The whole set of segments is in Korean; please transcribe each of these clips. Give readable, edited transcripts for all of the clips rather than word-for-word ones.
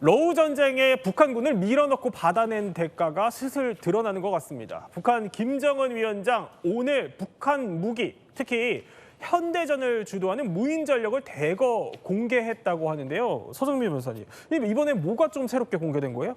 러우 전쟁에 북한군을 밀어넣고 받아낸 대가가 슬슬 드러나는 것 같습니다. 북한 김정은 위원장 오늘 북한 무기, 특히 현대전을 주도하는 무인 전력을 대거 공개했다고 하는데요. 서정민 변호사님, 이번에 뭐가 좀 새롭게 공개된 거예요?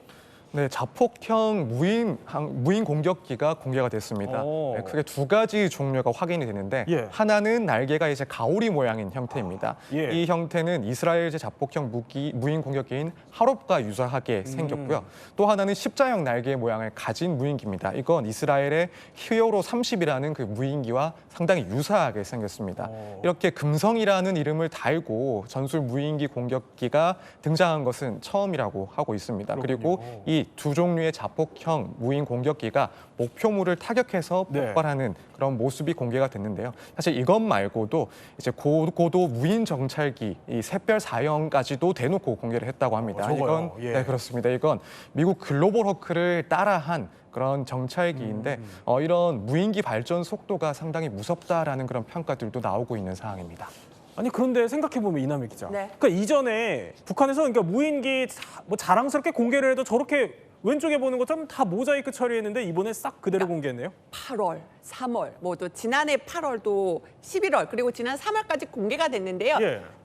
네, 자폭형 무인 공격기가 공개가 됐습니다. 네, 크게 두 가지 종류가 확인이 되는데 하나는 날개가 이제 가오리 모양인 형태입니다. 이 형태는 이스라엘제 자폭형 무인 공격기인 하롭과 유사하게 생겼고요. 또 하나는 십자형 날개 모양을 가진 무인기입니다. 이건 이스라엘의 히어로 30이라는 그 무인기와 상당히 유사하게 생겼습니다. 이렇게 금성이라는 이름을 달고 전술 무인기 공격기가 등장한 것은 처음이라고 하고 있습니다. 그렇군요. 그리고 이 두 종류의 자폭형 무인 공격기가 목표물을 타격해서 폭발하는 그런 모습이 공개가 됐는데요. 사실 이것 말고도 이제 고도 무인 정찰기, 이 샛별 4형까지도 대놓고 공개를 했다고 합니다. 이건 네, 그렇습니다. 이건 미국 글로벌 호크를 따라한 그런 정찰기인데 이런 무인기 발전 속도가 상당히 무섭다라는 그런 평가들도 나오고 있는 상황입니다. 아니 그런데 생각해보면 이남희 기자, 네. 그러니까 이전에 북한에서 그러니까 무인기 뭐 자랑스럽게 공개를 해도 저렇게 왼쪽에 보는 것처럼 다 모자이크 처리했는데 이번에 싹 그대로 공개했네요. 8월, 3월, 또 지난해 8월도 11월 그리고 지난 3월까지 공개가 됐는데요.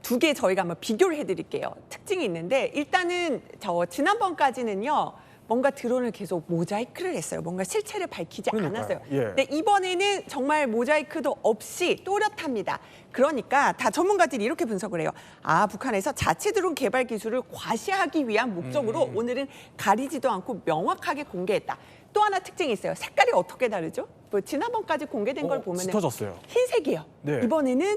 두 개 저희가 한번 비교를 해드릴게요. 특징이 있는데 일단은 지난번까지는요. 뭔가 드론을 계속 모자이크를 했어요. 뭔가 실체를 밝히지 않았어요. 근데 이번에는 정말 모자이크도 없이 또렷합니다. 그러니까 다 전문가들이 이렇게 분석을 해요. 아, 북한에서 자체 드론 개발 기술을 과시하기 위한 목적으로 오늘은 가리지도 않고 명확하게 공개했다. 또 하나 특징이 있어요. 색깔이 어떻게 다르죠? 뭐 지난번까지 공개된 걸 보면 짙어졌어요. 흰색이에요. 이번에는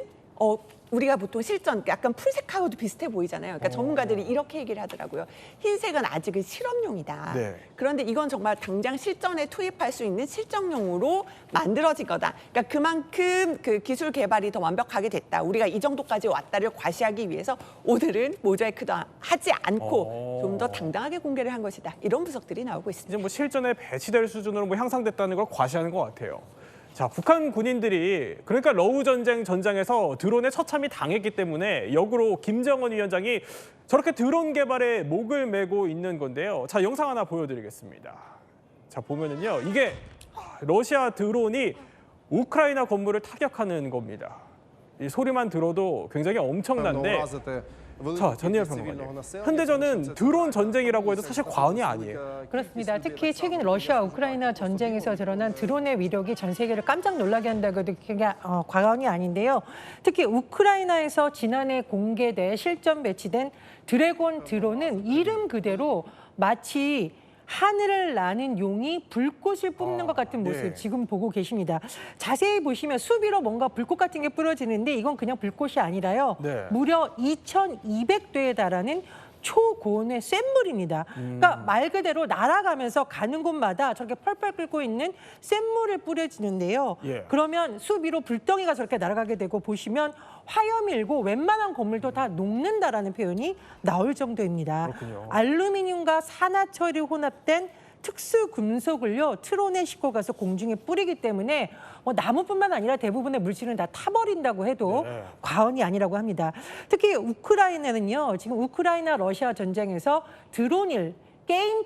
우리가 보통 실전 약간 풀색하고도 비슷해 보이잖아요. 그러니까 전문가들이 이렇게 얘기를 하더라고요. 흰색은 아직은 실험용이다. 그런데 이건 정말 당장 실전에 투입할 수 있는 실전용으로 만들어진 거다. 그러니까 그만큼 그 기술 개발이 더 완벽하게 됐다. 우리가 이 정도까지 왔다를 과시하기 위해서 오늘은 모자이크도 하지 않고 좀 더 당당하게 공개를 한 것이다. 이런 분석들이 나오고 있습니다. 이제 뭐 실전에 배치될 수준으로 뭐 향상됐다는 걸 과시하는 것 같아요. 자, 북한 군인들이 그러니까 러우 전쟁 전장에서 드론에 처참히 당했기 때문에 역으로 김정은 위원장이 저렇게 드론 개발에 목을 메고 있는 건데요. 자, 영상 하나 보여드리겠습니다. 자, 보면은요, 이게 러시아 드론이 우크라이나 건물을 타격하는 겁니다. 이 소리만 들어도 굉장히 엄청난데. 자, 전예현 평론가님. 현대전은 드론 전쟁이라고 해도 사실 과언이 아니에요. 그렇습니다. 특히 최근 러시아 우크라이나 전쟁에서 드러난 드론의 위력이 전 세계를 깜짝 놀라게 한다고 해도 과언이 아닌데요. 특히 우크라이나에서 지난해 공개돼 실전 배치된 드래곤 드론은 이름 그대로 마치 하늘을 나는 용이 불꽃을 뿜는 것 같은 모습 지금 보고 계십니다. 자세히 보시면 수비로 뭔가 불꽃 같은 게 뿌려지는데 이건 그냥 불꽃이 아니라요. 무려 2,200도에 달하는 초고온의 쇳물입니다. 그러니까 말 그대로 날아가면서 가는 곳마다 저렇게 펄펄 끓고 있는 쇳물을 뿌려지는데요. 그러면 수비로 불덩이가 저렇게 날아가게 되고 보시면 화염이 일고 웬만한 건물도 다 녹는다라는 표현이 나올 정도입니다. 알루미늄과 산화철이 혼합된 특수 금속을요 트론에 싣고 가서 공중에 뿌리기 때문에 나무뿐만 아니라 대부분의 물질은 다 타버린다고 해도 과언이 아니라고 합니다. 특히 우크라이나는요 지금 우크라이나 러시아 전쟁에서 드론을 게임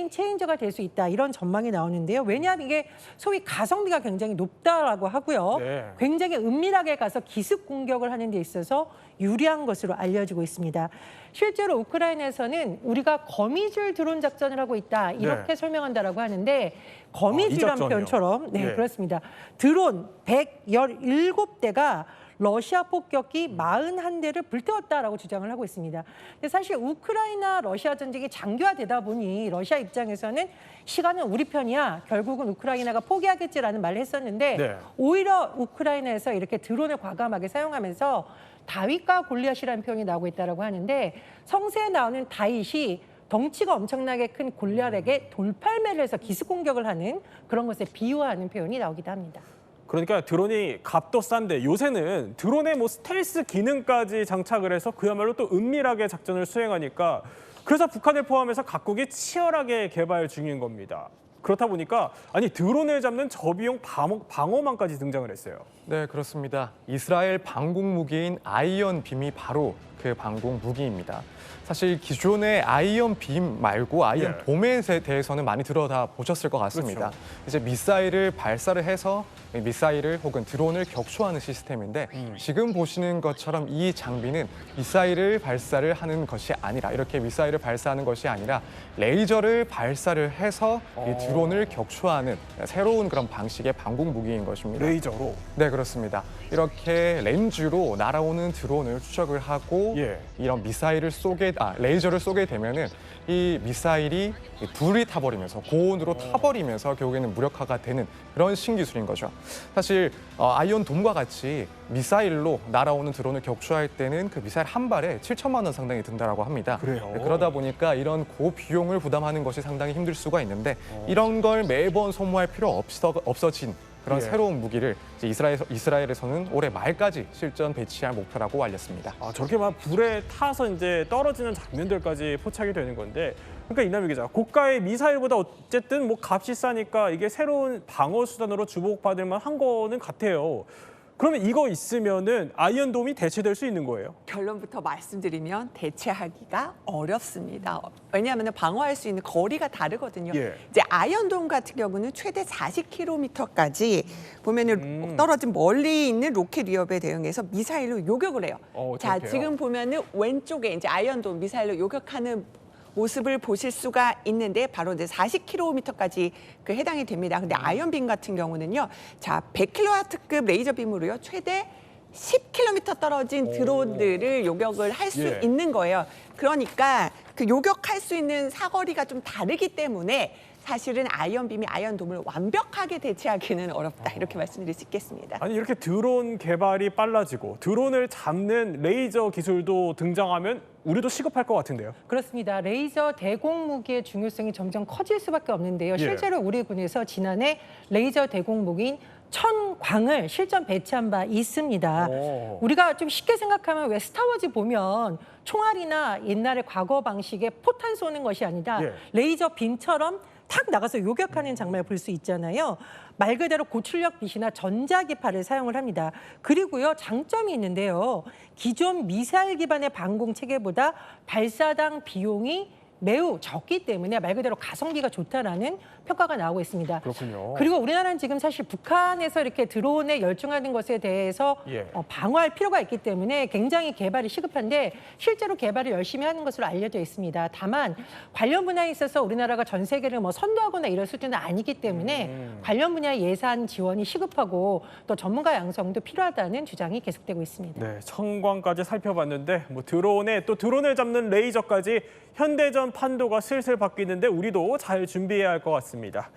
체인저가 될 수 있다 이런 전망이 나오는데요. 왜냐하면 이게 소위 가성비가 굉장히 높다라고 하고요. 굉장히 은밀하게 가서 기습 공격을 하는 데 있어서 유리한 것으로 알려지고 있습니다. 실제로 우크라이나에서는 우리가 거미줄 드론 작전을 하고 있다 이렇게 설명한다라고 하는데 거미줄이라는 표현처럼 그렇습니다. 드론 117대가 러시아 폭격기 41대를 불태웠다라고 주장을 하고 있습니다. 근데 사실 우크라이나 러시아 전쟁이 장기화되다 보니 러시아 입장에서는 시간은 우리 편이야. 결국은 우크라이나가 포기하겠지라는 말을 했었는데 오히려 우크라이나에서 이렇게 드론을 과감하게 사용하면서 다윗과 골리앗이라는 표현이 나오고 있다고 하는데 성서에 나오는 다윗이 덩치가 엄청나게 큰 골리앗에게 돌팔매를 해서 기습 공격을 하는 그런 것에 비유하는 표현이 나오기도 합니다. 그러니까 드론이 값도 싼데 요새는 드론에 뭐 스텔스 기능까지 장착을 해서 그야말로 또 은밀하게 작전을 수행하니까 그래서 북한을 포함해서 각국이 치열하게 개발 중인 겁니다. 그렇다 보니까 아니 드론을 잡는 저비용 방어망까지 등장을 했어요. 네, 그렇습니다. 이스라엘 방공 무기인 아이언 빔이 바로 그 방공 무기입니다. 사실 기존의 아이언 빔 말고 아이언 예. 돔에 대해서는 많이 들어다 보셨을 것 같습니다. 그렇죠. 이제 미사일을 발사를 해서 미사일을 혹은 드론을 격추하는 시스템인데 지금 보시는 것처럼 이 장비는 미사일을 발사를 하는 것이 아니라 이렇게 미사일을 발사하는 것이 아니라 레이저를 발사를 해서 이 드론을 격추하는 새로운 그런 방식의 방공 무기인 것입니다. 레이저로. 네, 그렇습니다. 이렇게 렌즈로 날아오는 드론을 추적을 하고 예. 이런 레이저를 쏘게 되면은 이 미사일이 불이 타버리면서 고온으로 타버리면서 결국에는 무력화가 되는 그런 신기술인 거죠. 사실 아이언 돔과 같이 미사일로 날아오는 드론을 격추할 때는 그 미사일 한 발에 7천만 원 상당이 든다라고 합니다. 그래요? 네, 그러다 보니까 이런 고비용을 부담하는 것이 상당히 힘들 수가 있는데 이런 걸 매번 소모할 필요 없어진 그런 예. 새로운 무기를 이제 이스라엘에서는 올해 말까지 실전 배치할 목표라고 알렸습니다. 아, 저렇게 막 불에 타서 이제 떨어지는 장면들까지 포착이 되는 건데, 그러니까 이남희 기자, 고가의 미사일보다 어쨌든 뭐 값이 싸니까 이게 새로운 방어 수단으로 주목받을 만한 거는 같아요. 그러면 이거 있으면은 아이언돔이 대체될 수 있는 거예요? 결론부터 말씀드리면 대체하기가 어렵습니다. 왜냐하면 방어할 수 있는 거리가 다르거든요. 예. 이제 아이언돔 같은 경우는 최대 40km까지 보면은 떨어진 멀리 있는 로켓 위협에 대응해서 미사일로 요격을 해요. 자, 저렇게요? 지금 보면은 왼쪽에 이제 아이언돔 미사일로 요격하는 모습을 보실 수가 있는데 바로 이제 40km까지 그 해당이 됩니다. 근데 아이언빔 같은 경우는요, 자 100kW급 레이저빔으로요 최대 10km 떨어진 드론들을 요격을 할 수 예. 있는 거예요. 그러니까 그 요격할 수 있는 사거리가 좀 다르기 때문에 사실은 아이언빔이 아이언돔을 완벽하게 대체하기는 어렵다 이렇게 말씀드릴 수 있겠습니다. 아니 이렇게 드론 개발이 빨라지고 드론을 잡는 레이저 기술도 등장하면 우리도 시급할 것 같은데요. 그렇습니다. 레이저 대공 무기의 중요성이 점점 커질 수밖에 없는데요. 예. 실제로 우리 군에서 지난해 레이저 대공 무기인 천광을 실전 배치한 바 있습니다. 오. 우리가 좀 쉽게 생각하면 왜 스타워즈 보면 총알이나 옛날의 과거 방식의 포탄 쏘는 것이 아니라 예. 레이저 빔처럼 탁 나가서 요격하는 장면을 볼 수 있잖아요. 말 그대로 고출력 빛이나 전자기파를 사용을 합니다. 그리고요, 장점이 있는데요. 기존 미사일 기반의 방공 체계보다 발사당 비용이 매우 적기 때문에 말 그대로 가성비가 좋다라는 평가가 나오고 있습니다. 그렇군요. 그리고 우리나라는 지금 사실 북한에서 이렇게 드론에 열중하는 것에 대해서 예. 방어할 필요가 있기 때문에 굉장히 개발이 시급한데 실제로 개발을 열심히 하는 것으로 알려져 있습니다. 다만 관련 분야에 있어서 우리나라가 전 세계를 뭐 선도하거나 이럴 수준은 아니기 때문에 관련 분야의 예산 지원이 시급하고 또 전문가 양성도 필요하다는 주장이 계속되고 있습니다. 네, 청광까지 살펴봤는데 뭐 드론에 또 드론을 잡는 레이저까지 현대전 판도가 슬슬 바뀌는데 우리도 잘 준비해야 할 것 같습니다.